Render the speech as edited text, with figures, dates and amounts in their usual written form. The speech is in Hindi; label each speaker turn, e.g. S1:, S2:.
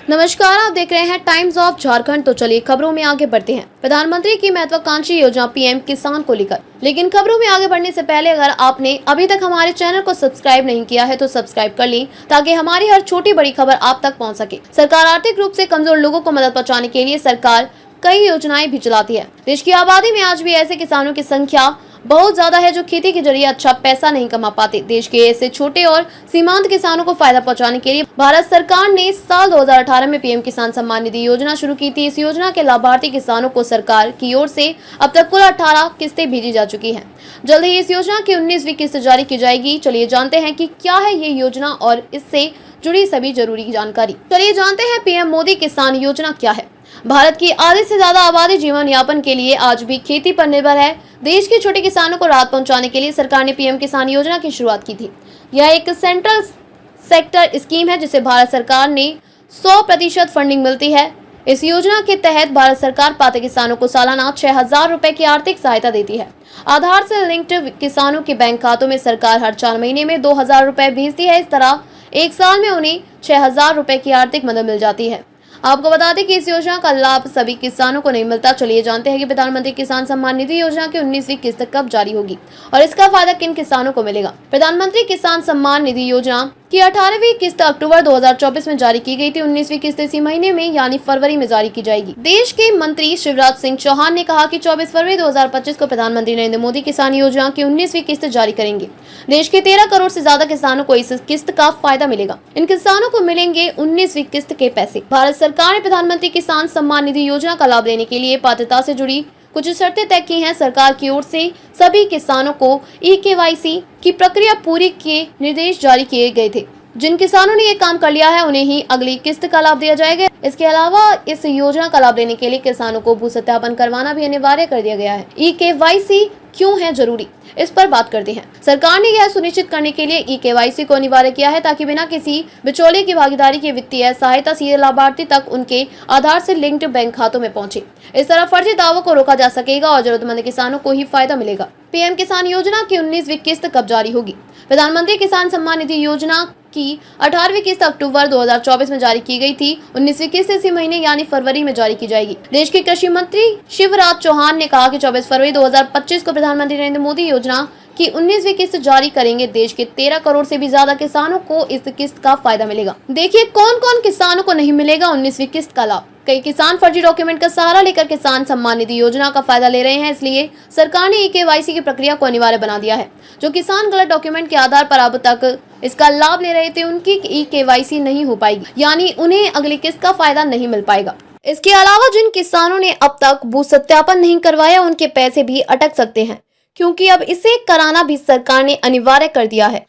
S1: नमस्कार, आप देख रहे हैं टाइम्स ऑफ झारखंड। तो चलिए खबरों में आगे बढ़ते हैं। प्रधानमंत्री की महत्वाकांक्षी योजना पीएम किसान को लेकर। लेकिन खबरों में आगे बढ़ने से पहले अगर आपने अभी तक हमारे चैनल को सब्सक्राइब नहीं किया है तो सब्सक्राइब कर लें, ताकि हमारी हर छोटी बड़ी खबर आप तक पहुँच सके। सरकार आर्थिक रूप से कमजोर लोगों को मदद पहुँचाने के लिए सरकार कई योजनाएं भी चलाती है। देश की आबादी में आज भी ऐसे किसानों की संख्या बहुत ज्यादा है जो खेती के जरिए अच्छा पैसा नहीं कमा पाते। देश के ऐसे छोटे और सीमांत किसानों को फायदा पहुंचाने के लिए भारत सरकार ने साल 2018 में पीएम किसान सम्मान निधि योजना शुरू की थी। इस योजना के लाभार्थी किसानों को सरकार की ओर से अब तक कुल 18 किस्तें भेजी जा चुकी हैं। जल्द ही इस योजना की 19वीं किस्त जारी की जाएगी। चलिए जानते हैं कि क्या है ये योजना और इससे जुड़ी सभी जरूरी जानकारी। चलिए जानते हैं पीएम मोदी किसान योजना क्या है। भारत की आधे से ज्यादा आबादी जीवन यापन के लिए आज भी खेती पर निर्भर है। देश के छोटे किसानों को राहत पहुंचाने के लिए सरकार ने पीएम किसान योजना की शुरुआत की थी। यह एक सेंट्रल सेक्टर स्कीम है जिसे भारत सरकार ने 100% फंडिंग मिलती है। इस योजना के तहत भारत सरकार पात्र किसानों को सालाना 6,000 रुपए की आर्थिक सहायता देती है। आधार से लिंक्ड किसानों के बैंक खातों में सरकार हर 4 महीने में 2,000 रुपए भेजती है। इस तरह एक साल में उन्हें 6,000 रुपए की आर्थिक मदद मिल जाती है। आपको बता दें कि इस योजना का लाभ सभी किसानों को नहीं मिलता। चलिए जानते हैं कि प्रधानमंत्री किसान सम्मान निधि योजना की 19वीं किस्त कब जारी होगी और इसका फायदा किन किसानों को मिलेगा। प्रधानमंत्री किसान सम्मान निधि योजना की 18वीं किस्त अक्टूबर 2024 में जारी की गई थी। 19वीं किस्त इसी महीने में यानी फरवरी में जारी की जाएगी। देश के मंत्री शिवराज सिंह चौहान ने कहा कि 24 फरवरी 2025 को प्रधानमंत्री नरेंद्र मोदी किसान योजना की 19वीं किस्त जारी करेंगे। देश के 13 करोड़ से ज्यादा किसानों को इस किस्त का फायदा मिलेगा। इन किसानों को मिलेंगे 19वीं किस्त के पैसे। भारत सरकार ने प्रधानमंत्री किसान सम्मान निधि योजना का लाभ लेने के लिए पात्रता से जुड़ी कुछ शर्तें तय की हैं। सरकार की ओर से सभी किसानों को eKYC की प्रक्रिया पूरी के निर्देश जारी किए गए थे। जिन किसानों ने ये काम कर लिया है उन्हें ही अगली किस्त का लाभ दिया जाएगा। इसके अलावा इस योजना का लाभ लेने के लिए किसानों को भू सत्यापन करवाना भी अनिवार्य कर दिया गया है। eKYC क्यों है जरूरी, इस पर बात करते हैं। सरकार ने यह सुनिश्चित करने के लिए eKYC को अनिवार्य किया है ताकि बिना किसी बिचौलिए की भागीदारी के वित्तीय सहायता सीधे लाभार्थी तक उनके आधार से लिंक्ड बैंक खातों में पहुंचे। इस तरह फर्जी दावों को रोका जा सकेगा और जरूरतमंद किसानों को ही फायदा मिलेगा। पीएम किसान योजना की 19वीं किस्त कब जारी होगी। प्रधानमंत्री किसान सम्मान निधि योजना की 18वीं किस्त अक्टूबर 2024 में जारी की गई थी। 19वीं किस्त इसी महीने यानी फरवरी में जारी की जाएगी। देश के कृषि मंत्री शिवराज चौहान ने कहा कि 24 फरवरी 2025 को प्रधानमंत्री नरेंद्र मोदी योजना की 19वीं किस्त जारी करेंगे। देश के 13 करोड़ से भी ज्यादा किसानों को इस किस्त का फायदा मिलेगा। देखिए कौन कौन किसानों को नहीं मिलेगा 19वीं किस्त का लाभ। कई किसान फर्जी डॉक्यूमेंट का सहारा लेकर किसान सम्मान निधि योजना का फायदा ले रहे हैं। इसलिए सरकार ने eKYC की प्रक्रिया को अनिवार्य बना दिया है। जो किसान गलत डॉक्यूमेंट के आधार पर अब तक इसका लाभ ले रहे थे उनकी eKYC नहीं हो पाएगी, यानी उन्हें अगली किस्त का फायदा नहीं मिल पाएगा। इसके अलावा जिन किसानों ने अब तक भू सत्यापन नहीं करवाया उनके पैसे भी अटक सकते हैं, क्योंकि अब इसे कराना भी सरकार ने अनिवार्य कर दिया है।